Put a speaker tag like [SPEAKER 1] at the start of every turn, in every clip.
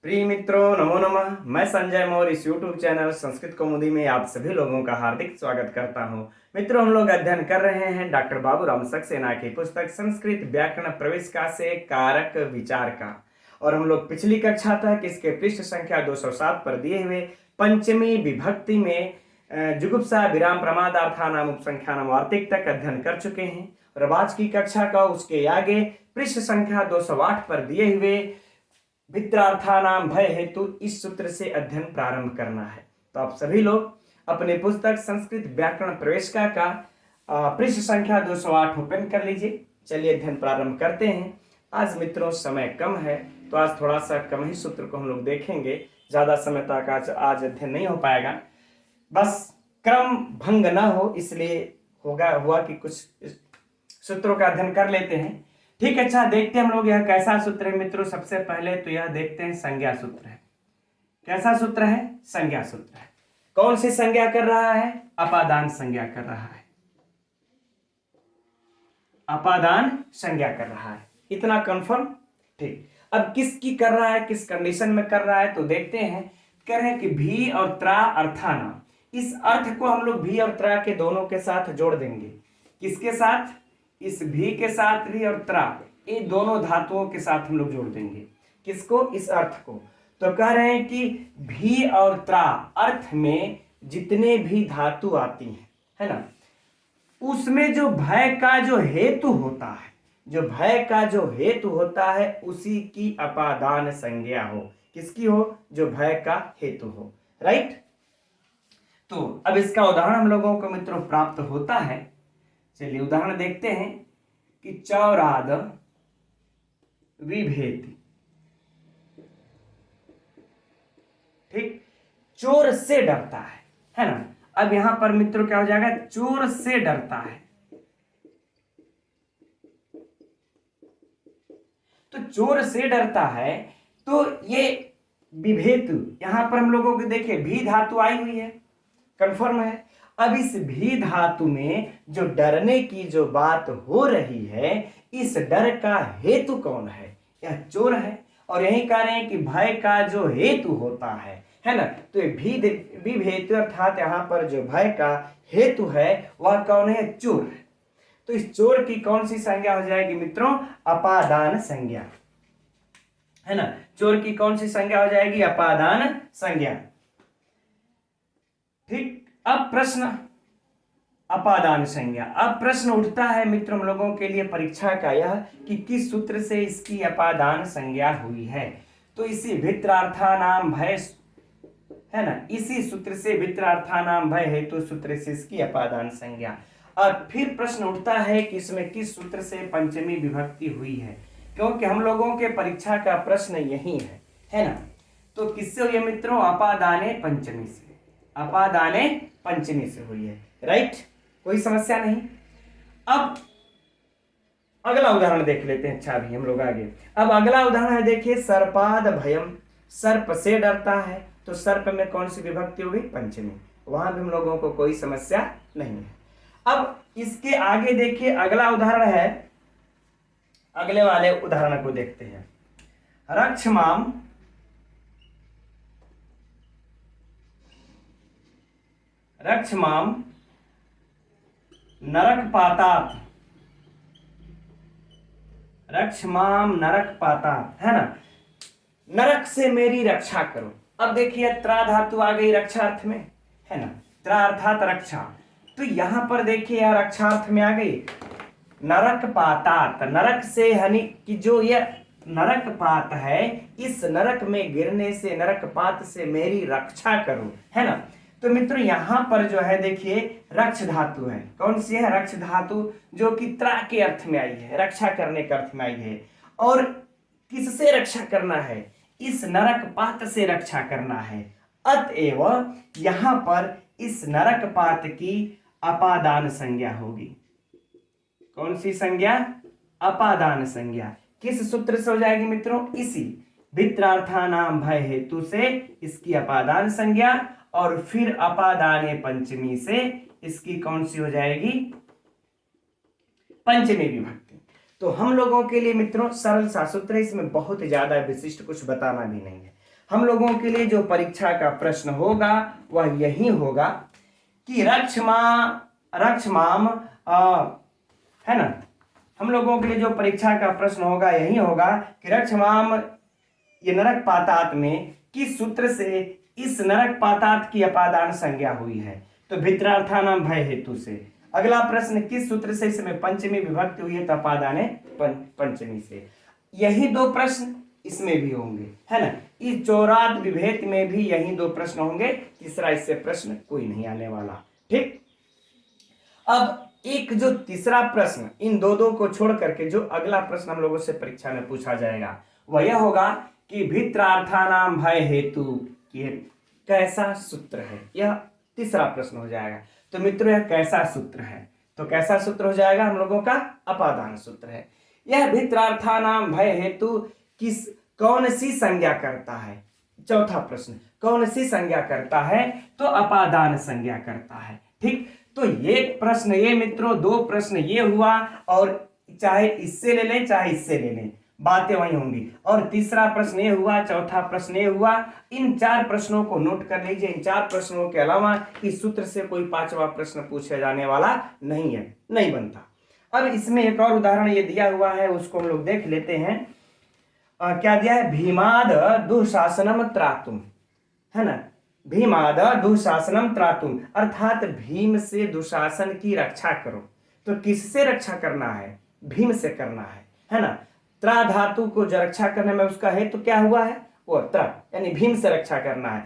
[SPEAKER 1] प्रिय मित्रों, नमो नमः। मैं संजय मौर्य इस YouTube चैनल संस्कृत कौमुदी में आप सभी लोगों का हार्दिक स्वागत करता हूं। मित्रों, हम लोग अध्ययन कर रहे हैं डॉक्टर बाबूराम सक्सेना की पुस्तक संस्कृत व्याकरण प्रवेशिका से कारक विचार का। और हम लोग पिछली कक्षा तक इसके पृष्ठ संख्या 207 पर दिए हुए पंचमी विभक्ति में जुगुप्सा विराम प्रमादार्थानाम उपसंख्यानाम वार्तिक तक अध्ययन कर चुके हैं। और आज की कक्षा का उसके आगे पृष्ठ संख्या 208 पर दिए हुए वित्रार्थानाम भय हेतु इस सूत्र से अध्ययन प्रारंभ करना है। तो आप सभी लोग अपने पुस्तक संस्कृत व्याकरण प्रवेशिका का पृष्ठ संख्या 208 ओपन कर लीजिए। चलिए अध्ययन प्रारंभ करते हैं। आज मित्रों समय कम है, तो आज थोड़ा सा कम ही सूत्र को हम लोग देखेंगे। ज्यादा समय तक आज अध्ययन नहीं हो पाएगा। बस क्रम भंग ना हो इसलिए हुआ कि कुछ सूत्रों का अध्ययन कर लेते हैं। ठीक है, अच्छा देखते हैं हम लोग यह कैसा सूत्र है मित्रों। सबसे पहले तो यह देखते हैं संज्ञा सूत्र है। कैसा सूत्र है? संज्ञा सूत्र है। कौन सी संज्ञा कर रहा है? अपादान संज्ञा कर रहा है। अपादान संज्ञा कर रहा है, इतना कंफर्म? ठीक। अब किसकी कर रहा है, किस कंडीशन में कर रहा है, तो देखते हैं। कह रहे हैं कि भी और त्रा अर्थाना, इस अर्थ को हम लोग भी और त्रा के दोनों के साथ जोड़ देंगे। किसके साथ? इस भी के साथ भी और त्रा, ये दोनों धातुओं के साथ हम लोग जोड़ देंगे। किसको? इस अर्थ को। तो कह रहे हैं कि भी और त्रा अर्थ में जितने भी धातु आती हैं, है ना, उसमें जो भय का जो हेतु होता है, जो भय का जो हेतु होता है उसी की अपादान संज्ञा हो। किसकी हो? जो भय का हेतु हो। राइट। तो अब इसका उदाहरण हम लोगों को मित्रों प्राप्त होता है। चलिए उदाहरण देखते हैं कि चौराद विभेति। ठीक, चोर से डरता है ना। अब यहां पर मित्रों क्या हो जाएगा? चोर से डरता है। तो चोर से डरता है, तो ये विभेतु यहां पर हम लोगों को देखिए भी धातु आई हुई है, कंफर्म है। अब इस भी धातु में जो डरने की जो बात हो रही है, इस डर का हेतु कौन है? यह चोर है। और यही कह रहे हैं कि भय का जो हेतु होता है ना, तो भी हेतु अर्थात यहां पर जो भय का हेतु है वह कौन है? चोर है। तो इस चोर की कौन सी संज्ञा हो जाएगी मित्रों? अपादान संज्ञा, है ना। चोर की कौन सी संज्ञा हो जाएगी? अपादान संज्ञा। ठीक। अब प्रश्न अपादान संज्ञा। अब प्रश्न उठता है मित्रों हम लोगों के लिए परीक्षा का यह कि किस सूत्र से इसकी अपादान संज्ञा हुई है। तो इसी वित्रार्थानाम भय, है ना, इसी सूत्र से वित्रार्थानाम भय हेतु सूत्र से इसकी अपादान संज्ञा। और फिर प्रश्न उठता है कि इसमें किस सूत्र से पंचमी विभक्ति हुई है, क्योंकि हम लोगों के परीक्षा का प्रश्न यही है ना। तो किससे हुई है मित्रों? अपादाने पंचमी से। अपादाने पंचमी से हुई है। राइट, कोई समस्या नहीं। अब अगला उदाहरण देख लेते हैं। अच्छा अभी हम लोग आगे। अब अगला उदाहरण है, देखिए सर्पाद भयम, सर्प से डरता है। तो सर्प में कौन सी विभक्ति होगी? पंचमी। वहां भी हम लोगों को कोई समस्या नहीं है। अब इसके आगे देखिए अगला उदाहरण है, अगले वाले उदाहरण को देखते हैं। रक्षमाम रक्षमाम नरक पातात, रक्षमाम नरक पातात, है ना। नरक से मेरी रक्षा करो। अब देखिए त्रा धातु आ गई रक्षार्थ में, है ना। त्रा अर्थात रक्षा। तो यहां पर देखिए यार रक्षार्थ में आ गई नरक पातात। नरक से हनि कि जो यह नरक पात है, इस नरक में गिरने से, नरक पात से मेरी रक्षा करो, है ना। तो मित्रों यहां पर जो है देखिए रक्ष धातु है। कौन सी है? रक्ष धातु, जो कि त्रा के अर्थ में आई है, रक्षा करने के अर्थ में आई है। और किससे रक्षा करना है? इस नरक पात से रक्षा करना है। अतएव यहां पर इस नरक पात की अपादान संज्ञा होगी। कौन सी संज्ञा? अपादान संज्ञा। किस सूत्र से हो जाएगी मित्रों? इसी वित्रार्थानाम भय हेतु से इसकी अपादान संज्ञा। और फिर अपादाने पंचमी से इसकी कौन सी हो जाएगी? पंचमी विभक्ति। तो हम लोगों के लिए मित्रों सरल सा सूत्र है, इसमें बहुत ज्यादा विशिष्ट कुछ बताना भी नहीं है। हम लोगों के लिए जो परीक्षा का प्रश्न होगा वह यही होगा कि रक्षमाम है ना। हम लोगों के लिए जो परीक्षा का प्रश्न होगा यही होगा कि रक्षमाम ये नरक पातात में किस सूत्र से इस नरक पातात की अपादान संज्ञा हुई है। तो भित्रार्थानाम भय हेतु से। अगला प्रश्न किस सूत्र से इसमें पंचमी विभक्ति हुई है, तो अपादाने पंचमी से। यही दो प्रश्न इसमें भी होंगे, है ना। इस चौरात विभेद में भी यही दो प्रश्न होंगे, तीसरा इससे प्रश्न कोई नहीं आने वाला। ठीक, अब एक जो तीसरा प्रश्न, इन दो को छोड़ करके जो अगला प्रश्न हम लोगों से परीक्षा में पूछा जाएगा वह यह होगा कि भित्रार्थानाम भय हेतु ये कैसा सूत्र है। यह तीसरा प्रश्न हो जाएगा। तो मित्रों यह कैसा सूत्र है, तो कैसा सूत्र हो जाएगा हम लोगों का अपादान सूत्र है। यह भित्रार्थानाम भय हेतु किस कौन सी संज्ञा करता है। चौथा प्रश्न कौन सी संज्ञा करता है, तो अपादान संज्ञा करता है। ठीक, तो ये प्रश्न, ये मित्रों दो प्रश्न ये हुआ, और चाहे इससे ले लें चाहे इससे ले लें बातें वही होंगी। और तीसरा प्रश्न ये हुआ, चौथा प्रश्न ये हुआ। इन चार प्रश्नों को नोट कर लीजिए। इन चार प्रश्नों के अलावा इस सूत्र से कोई पांचवा प्रश्न पूछा जाने वाला नहीं है, नहीं बनता। अब इसमें एक और उदाहरण ये दिया हुआ है, उसको हम लोग देख लेते हैं। क्या दिया है, भीमाद दुशासनम त्रातुम, है ना। भीमाद दुशासनम त्रातुम, अर्थात भीम से दुशासन की रक्षा करो। तो किससे रक्षा करना है, भीम से करना है ना। त्रा धातु को जो रक्षा करने में उसका हेतु क्या हुआ है, वो त्रा, यानी भीम से रक्षा करना है।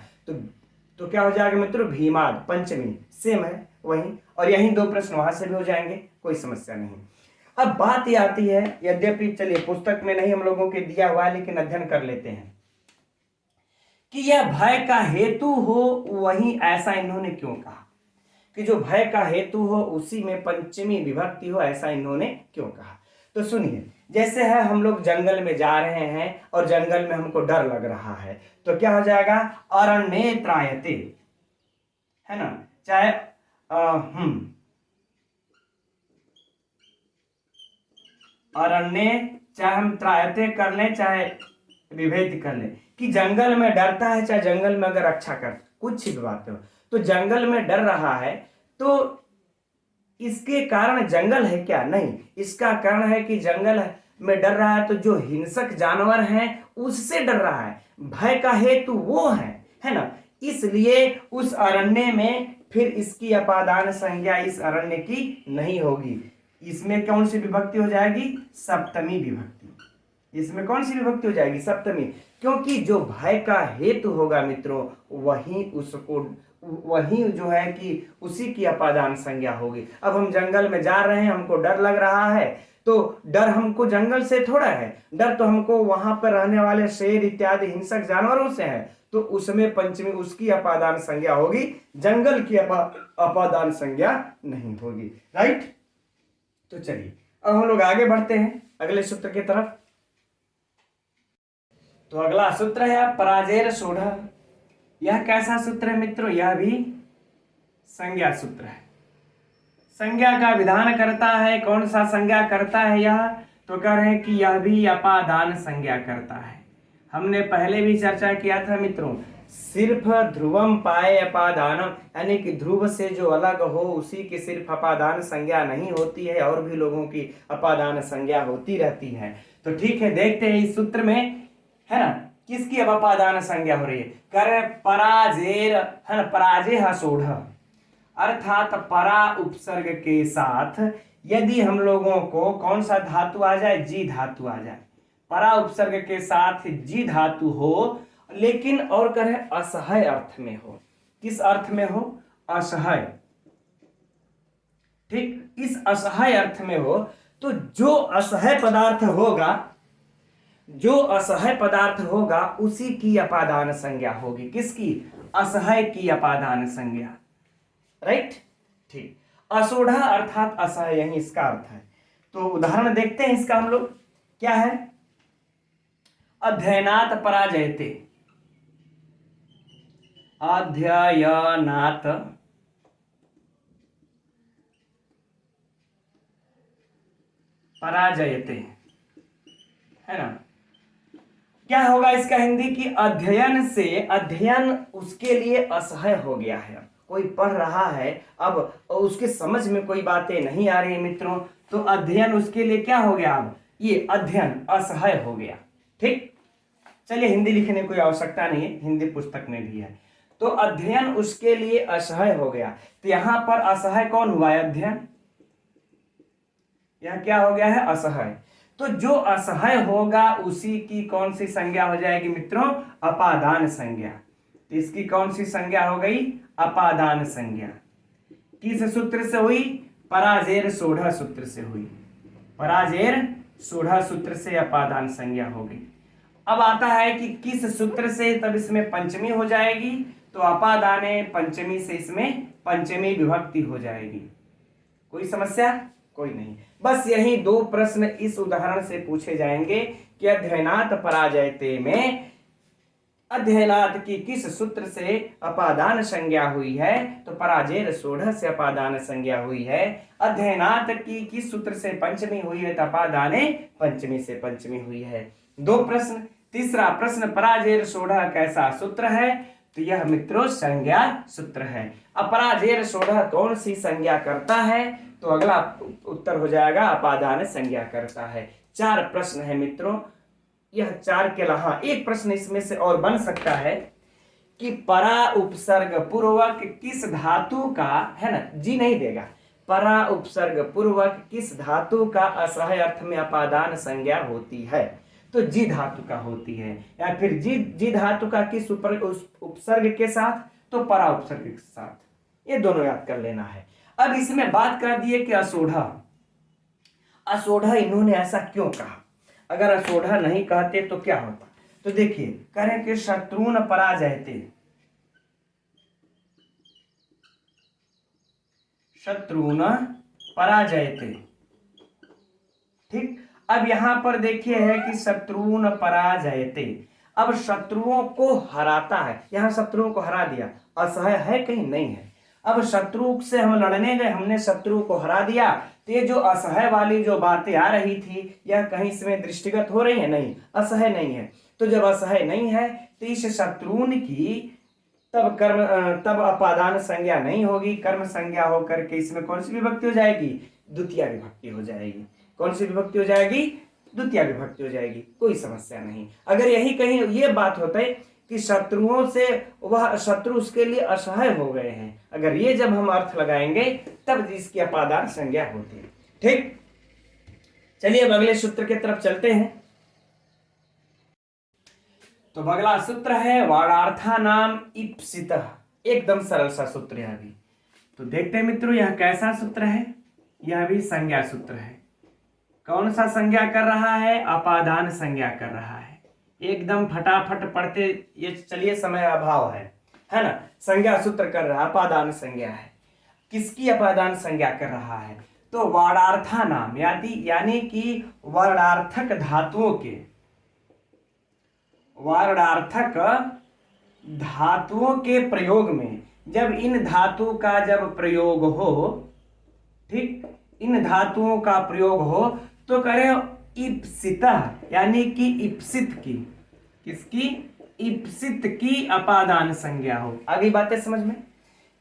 [SPEAKER 1] तो क्या हो जाएगा मित्रों, भीमाद पंचमी सेम है वही, और यही दो प्रश्न वहां से भी हो जाएंगे, कोई समस्या नहीं। अब बात ये आती है, यद्यपि चलिए पुस्तक में नहीं हम लोगों के दिया हुआ है, लेकिन अध्ययन कर लेते हैं कि यह भय का हेतु हो वही ऐसा इन्होंने क्यों कहा, कि जो भय का हेतु हो उसी में पंचमी विभक्ति हो, ऐसा इन्होंने क्यों कहा। तो सुनिए, जैसे है हम लोग जंगल में जा रहे हैं और जंगल में हमको डर लग रहा है, तो क्या हो जाएगा, अरण्ये त्रायते, है ना। चाहे अरण्य, चाहे हम त्रायते कर लें चाहे विभेद कर लें, कि जंगल में डरता है चाहे जंगल में अगर रक्षा कर, कुछ भी बात हो। तो जंगल में डर रहा है, तो इसके कारण जंगल है क्या, नहीं, इसका कारण है कि जंगल में डर रहा है तो जो हिंसक जानवर हैं उससे डर रहा है। भय का हेतु वो है ना। इसलिए उस अरण्य में फिर इसकी अपादान संज्ञा इस अरण्य की नहीं होगी। इसमें कौन सी विभक्ति हो जाएगी, सप्तमी विभक्ति। इसमें कौन सी विभक्ति हो जाएगी, सप्तमी, क्योंकि जो भय का हेतु होगा मित्रों वही जो है कि उसी की अपादान संज्ञा होगी। अब हम जंगल में जा रहे हैं, हमको डर लग रहा है, तो डर हमको जंगल से थोड़ा है, डर तो हमको वहां पर रहने वाले शेर इत्यादि हिंसक जानवरों से है। तो उसमें पंचमी उसकी अपादान संज्ञा होगी, जंगल की अपादान संज्ञा नहीं होगी। राइट, तो चलिए अब हम लोग आगे बढ़ते हैं अगले सूत्र की तरफ। तो अगला सूत्र है पराजेर सोढ़। यह कैसा सूत्र है मित्रों, यह भी संज्ञा सूत्र है। संज्ञा का विधान करता है। कौन सा संज्ञा करता है यह, तो कह रहे हैं कि यह भी अपादान संज्ञा करता है। हमने पहले भी चर्चा किया था मित्रों, सिर्फ ध्रुवम पाए अपादानम, यानी कि ध्रुव से जो अलग हो उसी की सिर्फ अपादान संज्ञा नहीं होती है, और भी लोगों की अपादान संज्ञा होती रहती है। तो ठीक है, देखते हैं इस सूत्र में, है ना, किसकी अब अपादान संज्ञा हो रही है। कर पराजेर, है ना, पराजे हसोढ़, अर्थात परा उपसर्ग के साथ यदि हम लोगों को कौन सा धातु आ जाए, जी धातु आ जाए, परा उपसर्ग के साथ जी धातु हो, लेकिन और करें असहाय अर्थ में हो। किस अर्थ में हो, असहाय। ठीक, इस असहाय अर्थ में हो, तो जो असहाय पदार्थ होगा, जो असहाय पदार्थ होगा उसी की अपादान संज्ञा होगी। किसकी, असहाय की अपादान संज्ञा। राइट, ठीक, असोढ़ अर्थात असहाय, यही इसका अर्थ है। तो उदाहरण देखते हैं इसका हम लोग, क्या है, अध्ययनात् पराजयते, अध्ययनात् पराजयते, है ना। क्या होगा इसका हिंदी की अध्ययन से, अध्ययन उसके लिए असह्य हो गया है। कोई पढ़ रहा है अब उसके समझ में कोई बातें नहीं आ रही मित्रों, तो अध्ययन उसके लिए क्या हो गया, अब ये अध्ययन असह्य हो गया। ठीक, चलिए हिंदी लिखने की कोई आवश्यकता नहीं है, हिंदी पुस्तक में भी है। तो अध्ययन उसके लिए असह्य हो गया, तो यहां पर असह्य कौन हुआ है, अध्ययन, यह क्या हो गया है, असह्य। तो जो असह्य होगा उसी की कौन सी संज्ञा हो जाएगी मित्रों, अपादान संज्ञा। तो इसकी कौन सी संज्ञा हो गई, अपादान संज्ञा। किस सूत्र से हुई, पराजेर सोढ़ा सूत्र से हुई, पराजेर सोढ़ा सूत्र से अपादान संज्ञा हो गई। अब आता है कि किस सूत्र से, तब इसमें पंचमी हो जाएगी, तो अपादाने पंचमी से इसमें पंचमी विभक्ति हो जाएगी। कोई समस्या, कोई नहीं। बस यही दो प्रश्न इस उदाहरण से पूछे जाएंगे कि अध्ययनात् पराजयते में अध्ययनात् की किस सूत्र से अपादान संज्ञा हुई है, तो पराजेर सोढ़ से अपादान संज्ञा हुई है। अध्ययनात् की किस सूत्र से पंचमी हुई है, तो अपादाने पंचमी से पंचमी हुई है। दो प्रश्न। तीसरा प्रश्न, पराजेर सोढ़ कैसा सूत्र है, तो यह मित्रों संज्ञा सूत्र है। अपराजेर सोढ़ कौन सी संज्ञा करता है, तो अगला उत्तर हो जाएगा अपादान संज्ञा करता है। चार प्रश्न है मित्रों, यह चार के अलावा एक प्रश्न इसमें से और बन सकता है कि परा उपसर्ग पूर्वक किस धातु का, है ना, जी नहीं देगा, परा उपसर्ग पूर्वक किस धातु का असह्य अर्थ में अपादान संज्ञा होती है, तो जी धातु का होती है। या फिर जी धातु का किस उपसर्ग के साथ, तो परा उपसर्ग के साथ। ये दोनों याद कर लेना है। अब इसमें बात कर दिए कि असोढ़ा, असोढ़ा इन्होंने ऐसा क्यों कहा, अगर असोढ़ा नहीं कहते तो क्या होता, तो देखिए करें कि शत्रुन पराजयते, शत्रुन पराजयते। ठीक, अब यहां पर देखिए है कि शत्रुन पराजयते, अब शत्रुओं को हराता है, यहां शत्रुओं को हरा दिया, असह्य है कहीं, नहीं है। अब शत्रु से हम लड़ने गए, हमने शत्रु को हरा दिया, तो ये जो असह्य वाली जो बातें आ रही थी, यह कहीं इसमें दृष्टिगत हो रही है, नहीं, असह्य नहीं है। तो जब असह्य नहीं है तो इस शत्रुन की तब अपादान संज्ञा नहीं होगी, कर्म संज्ञा होकर के इसमें कौन सी विभक्ति हो जाएगी, द्वितीय विभक्ति हो जाएगी। कौन सी विभक्ति हो जाएगी, द्वितीय विभक्ति हो जाएगी। कोई समस्या नहीं। अगर यही कहीं ये बात होता है कि शत्रुओं से वह शत्रु उसके लिए असहाय हो गए हैं, अगर ये जब हम अर्थ लगाएंगे तब इसकी अपादान संज्ञा होती है। ठीक, चलिए अब अगले सूत्र की तरफ चलते हैं। तो अगला सूत्र है वाणार्था नाम इप्सित, एकदम सरल सा सूत्र है। अभी तो देखते हैं मित्रों यह कैसा सूत्र है, यह भी संज्ञा सूत्र है। कौन सा संज्ञा कर रहा है, अपादान संज्ञा कर रहा है। एकदम फटाफट पढ़ते ये चलिए, समय अभाव है ना। संज्ञा सूत्र कर रहा है, अपादान संज्ञा है। किसकी अपादान संज्ञा कर रहा है, तो वर्णार्था नाम, यानी कि वर्णार्थक धातुओं के, वर्णार्थक धातुओं के प्रयोग में, जब इन धातु का जब प्रयोग हो, ठीक, इन धातुओं का प्रयोग हो तो करें इप्सिता, यानी कि इप्सित की, किसकी, इप्सित की अपादान संज्ञा हो। आगे बातें समझ में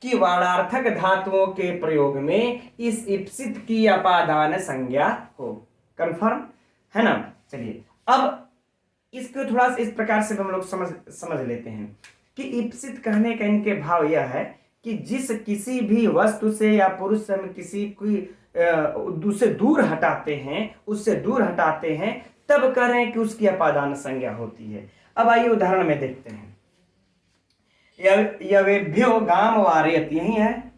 [SPEAKER 1] कि वर्णार्थक धातुओं के प्रयोग में इस इप्सित की अपादान संज्ञा हो। कंफर्म है ना। चलिए अब इसको थोड़ा सा इस प्रकार से हम लोग समझ लेते हैं कि इप्सित कहने का इनके भाव यह है कि जिस किसी भी वस्तु से या पुरुष से हम किसी की उससे दूर हटाते हैं, उससे दूर हटाते हैं, तब कह रहे हैं कि उसकी अपादान संज्ञा होती है। अब आइए उदाहरण में देखते हैं। यवेभ्यो गाम वारयत, यही है,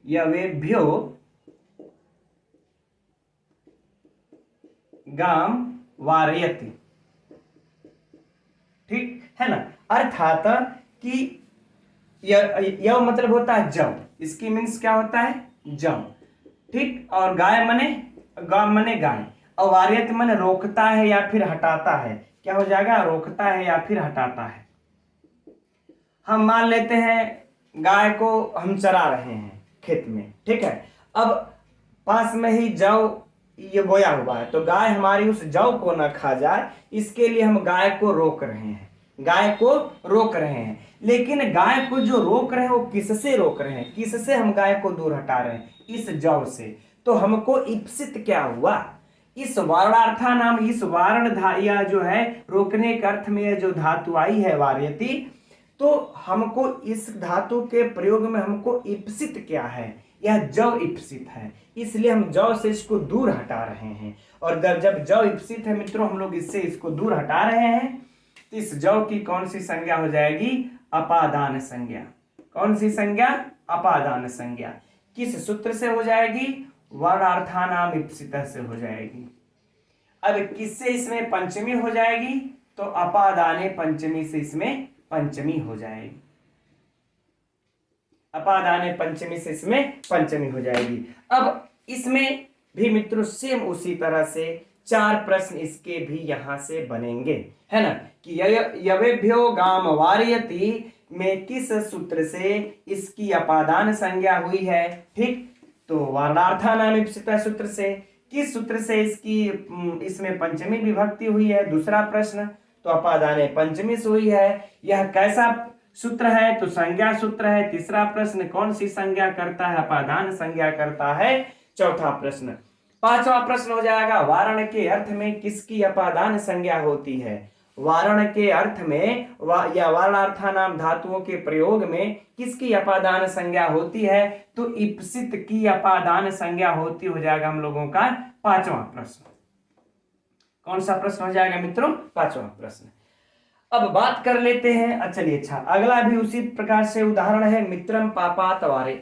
[SPEAKER 1] यवेभ्यो गाम वारयति, ठीक है ना। अर्थात कि यह मतलब होता है जब, इसकी मीन्स क्या होता है, जब, ठीक। और गाय मने, गाय मने गाय, और वार्यत मने रोकता है या फिर हटाता है। क्या हो जाएगा, रोकता है या फिर हटाता है। हम मान लेते हैं गाय को हम चरा रहे हैं खेत में, ठीक है। अब पास में ही जौ ये बोया हुआ है, तो गाय हमारी उस जौ को न खा जाए, इसके लिए हम गाय को रोक रहे हैं, गाय को रोक रहे हैं। लेकिन गाय को जो रोक रहे हैं वो किससे रोक रहे हैं, किससे हम गाय को दूर हटा रहे हैं, इस जौ से। तो हमको इप्सित क्या हुआ, इस वारणार्था नाम, इस वारण या जो है रोकने के अर्थ में जो धातु आई है वार्यति, तो हमको इस धातु के प्रयोग में हमको इप्सित क्या है, यह जौ इप्सित है, इसलिए हम जौ से इसको दूर हटा रहे हैं। और जब जौ इप्सित है मित्रों, हम लोग इससे इसको दूर हटा रहे हैं, तो इस जौ की कौन सी संज्ञा हो जाएगी, अपादान संज्ञा। कौन सी संज्ञा, अपादान संज्ञा। किस सूत्र से हो जाएगी, वर्णार्थानाम इप्सित से हो जाएगी। अब किससे इसमें पंचमी हो जाएगी, तो अपादाने पंचमी से इसमें पंचमी हो जाएगी, अपादाने पंचमी से इसमें पंचमी हो जाएगी। अब इसमें भी मित्रों सेम उसी तरह से 4 प्रश्न इसके भी यहां से बनेंगे, है ना, कि यवेभ्यो गाम वार्यति में किस सूत्र से इसकी अपादान संज्ञा हुई है, ठीक, तो वर्णार्थानाम इप्सित सूत्र से। किस सूत्र से इसकी इसमें पंचमी विभक्ति हुई है, दूसरा प्रश्न, तो अपादाने पंचमी से हुई है। यह कैसा सूत्र है, तो संज्ञा सूत्र है। तीसरा प्रश्न, कौन सी संज्ञा करता है, अपादान संज्ञा करता है। चौथा प्रश्न, पांचवा प्रश्न हो जाएगा, वारण के अर्थ में किसकी अपादान संज्ञा होती है। वारण के अर्थ में या वारणार्था नाम धातुओं के प्रयोग में किसकी अपादान संज्ञा होती है, तो इप्सित की अपादान संज्ञा होती हो जाएगा हम लोगों का पांचवा प्रश्न। कौन सा प्रश्न हो जाएगा मित्रों, पांचवा प्रश्न। अब बात कर लेते हैं, चलिए अच्छा, अगला भी उसी प्रकार से उदाहरण है, मित्रम पापात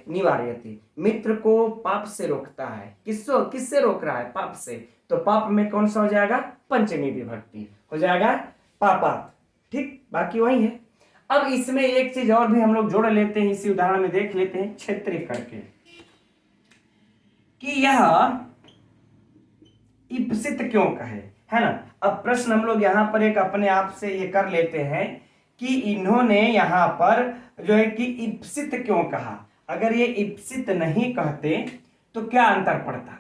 [SPEAKER 1] निवार्यति, मित्र को पाप से रोकता है। किससे रोक रहा है, पाप से, तो पाप में कौन सा हो जाएगा, पंचमी विभक्ति हो जाएगा, पापात, ठीक, बाकी वही है। अब इसमें एक चीज और भी हम लोग जोड़ लेते हैं, इसी उदाहरण में देख लेते हैं, क्षेत्रीय करके, कि यह इप्सित क्यों कहे, है ना। अब प्रश्न हम लोग यहाँ पर एक अपने आप से ये कर लेते हैं कि इन्होंने यहाँ पर जो है कि इप्सित क्यों कहा। अगर ये इप्सित नहीं कहते तो क्या अंतर पड़ता,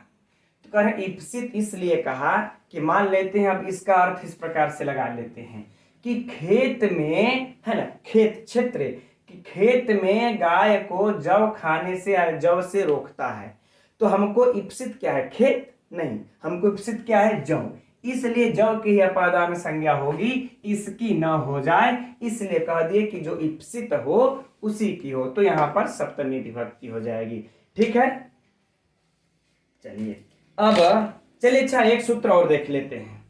[SPEAKER 1] तो कह रहे इप्सित इसलिए कहा कि मान लेते हैं, अब इसका अर्थ इस प्रकार से लगा लेते हैं कि खेत में, है ना, खेत क्षेत्र, कि खेत में गाय को जौ खाने से या जौ से रोकता है, तो हमको इप्सित क्या है, खेत नहीं, हमको इप्सित क्या है, जौ, इसलिए जौ की अपादान संज्ञा होगी, इसकी न हो जाए, इसलिए कह दिए कि जो इप्सित हो उसी की हो, तो यहां पर सप्तमी विभक्ति हो जाएगी, ठीक है। चलिए अब अच्छा एक सूत्र और देख लेते हैं।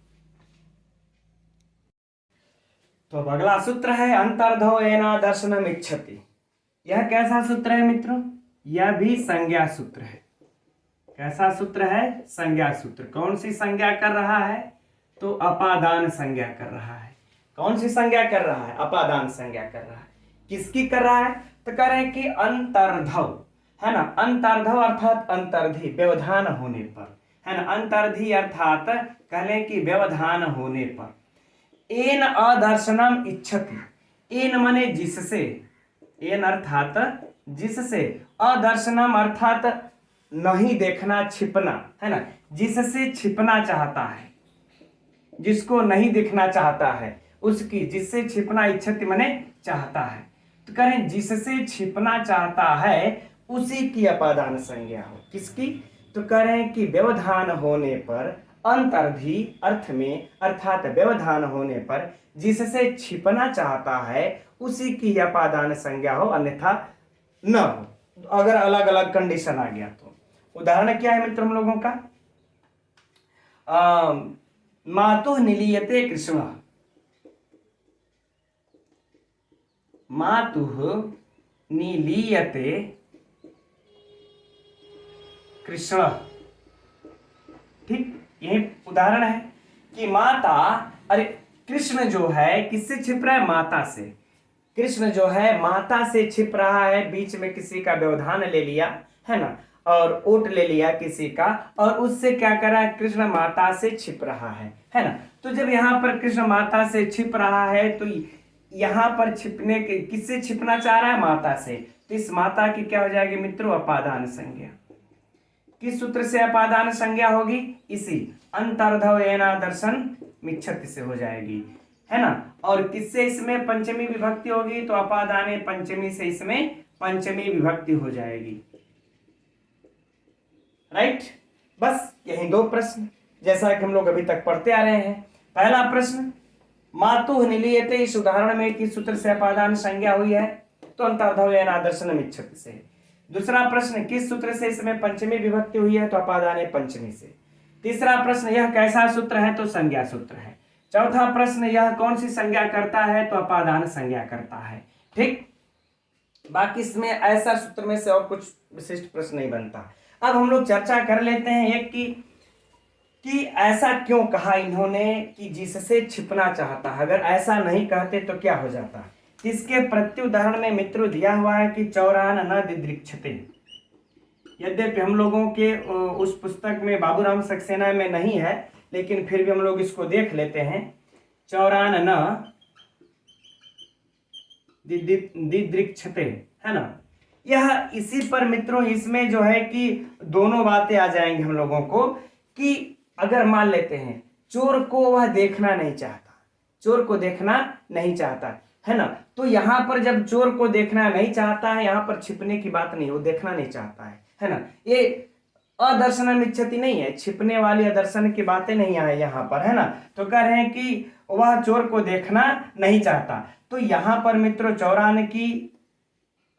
[SPEAKER 1] तो अब अगला सूत्र है अंतर्धो एना दर्शनम इच्छति। यह कैसा सूत्र है मित्रों, यह भी संज्ञा सूत्र है। कैसा सूत्र है, संज्ञा सूत्र। कौन सी संज्ञा कर रहा है, तो अपादान संज्ञा कर रहा है। कौन सी संज्ञा कर रहा है, अपादान संज्ञा कर रहा है। किसकी कर रहा है, तो कह रहे हैं कि अंतर्धव, है ना, अंतर्धव अर्थात अंतर्धी, व्यवधान होने पर, है ना, अंतर्धी अर्थात कह लें कि व्यवधान होने पर। एन अदर्शनम इच्छति, एन माने जिससे, एन अर्थात जिससे, अदर्शनम अर्थात नहीं देखना, छिपना, है ना, जिससे छिपना चाहता है, जिसको नहीं दिखना चाहता है उसकी, जिससे छिपना, इच्छति माने चाहता है, तो करें जिससे छिपना चाहता है उसी की अपादान संज्ञा हो। किसकी, तो करें कि व्यवधान होने पर, अंतर्धी अर्थ में अर्थात व्यवधान होने पर जिससे छिपना चाहता है उसी की अपादान संज्ञा हो, अन्यथा न हो। अगर अलग अलग कंडीशन आ गया तो उदाहरण क्या है मित्र हम लोगों का, मातुः निलीयते कृष्ण, मातुः निलीयते कृष्ण, ठीक, यही उदाहरण है कि माता, अरे कृष्ण जो है किससे छिप रहा है, माता से। कृष्ण जो है माता से छिप रहा है, बीच में किसी का व्यवधान ले लिया, है ना, और ओट ले लिया किसी का, और उससे क्या कर रहा है, कृष्ण माता से छिप रहा है ना। तो जब यहाँ पर कृष्ण माता से छिप रहा है तो यहाँ पर छिपने के, किससे छिपना चाह रहा है, माता से, तो इस माता की क्या हो जाएगी मित्रों, अपादान संज्ञा। किस सूत्र से अपादान संज्ञा होगी? इसी अंतर्धवयनादर्शन मिच्छति से हो जाएगी, है ना। और किससे इसमें पंचमी विभक्ति होगी? तो अपादाने पंचमी से इसमें पंचमी विभक्ति हो जाएगी। राइट, बस यही दो प्रश्न जैसा कि हम लोग अभी तक पढ़ते आ रहे हैं। पहला प्रश्न मातु निलीयते, इस उदाहरण में किस सूत्र से अपादान संज्ञा हुई है? तो अंतर्धवयनादर्शन मिच्छति से। दूसरा प्रश्न किस सूत्र से इसमें पंचमी विभक्ति हुई है? तो अपादाने पंचमी से। तीसरा प्रश्न यह कैसा सूत्र है? तो संज्ञा सूत्र है। चौथा प्रश्न यह कौन सी संज्ञा करता है? तो अपादान संज्ञा करता है। ठीक, बाकी इसमें ऐसा सूत्र में से और कुछ विशिष्ट प्रश्न नहीं बनता। अब हम लोग चर्चा कर लेते हैं एक कि ऐसा क्यों कहा इन्होंने कि जिससे छिपना चाहता है, अगर ऐसा नहीं कहते तो क्या हो जाता? इसके प्रत्युदाहरण में मित्रों दिया हुआ है कि चौरान न दिदृक्षते। यद्यपि हम लोगों के उस पुस्तक में बाबूराम सक्सेना में नहीं है, लेकिन फिर भी हम लोग इसको देख लेते हैं। चौरान न दिदृक्षते, है ना। यह इसी पर मित्रों इसमें जो है कि दोनों बातें आ जाएंगी हम लोगों को कि अगर मान लेते हैं चोर को वह देखना नहीं चाहता, चोर को देखना नहीं चाहता, है ना। तो यहाँ पर जब चोर को देखना नहीं चाहता है, यहाँ पर छिपने की बात नहीं, वो देखना नहीं चाहता है ना। ये अदर्शन मिच्छति नहीं है, छिपने वाली अदर्शन की बातें नहीं आए यहाँ पर, है ना। तो कह रहे हैं कि वह चोर को देखना नहीं चाहता। तो यहाँ पर मित्रों चौरान की,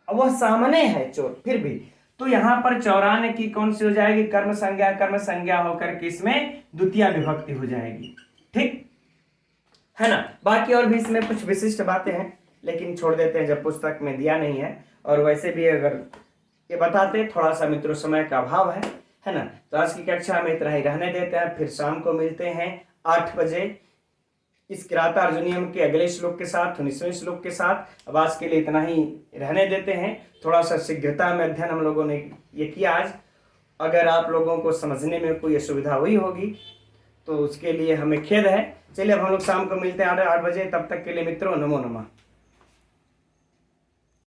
[SPEAKER 1] वह सामने है चोर फिर भी, तो यहाँ पर चौरान की कौन सी हो जाएगी? कर्म संज्ञा होकर के इसमें द्वितीय विभक्ति हो जाएगी। ठीक है ना। बाकी और भी इसमें कुछ विशिष्ट बातें हैं, लेकिन छोड़ देते हैं जब पुस्तक में दिया नहीं है। और वैसे भी अगर ये बताते थोड़ा सा मित्रों समय का अभाव है ना। तो आज की कक्षा में इतना ही रहने देते हैं, फिर शाम को मिलते हैं 8 बजे इस किराता अर्जुनियम के अगले श्लोक के साथ, 19वें श्लोक के साथ। अब आज के लिए इतना ही रहने देते हैं। थोड़ा सा शीघ्रता में अध्ययन हम लोगों ने ये किया आज। अगर आप लोगों को समझने में कोई असुविधा हुई होगी तो उसके लिए हमें खेद है। चलिए अब हम लोग शाम को मिलते हैं 8 बजे। तब तक के लिए मित्रों नमो नमः।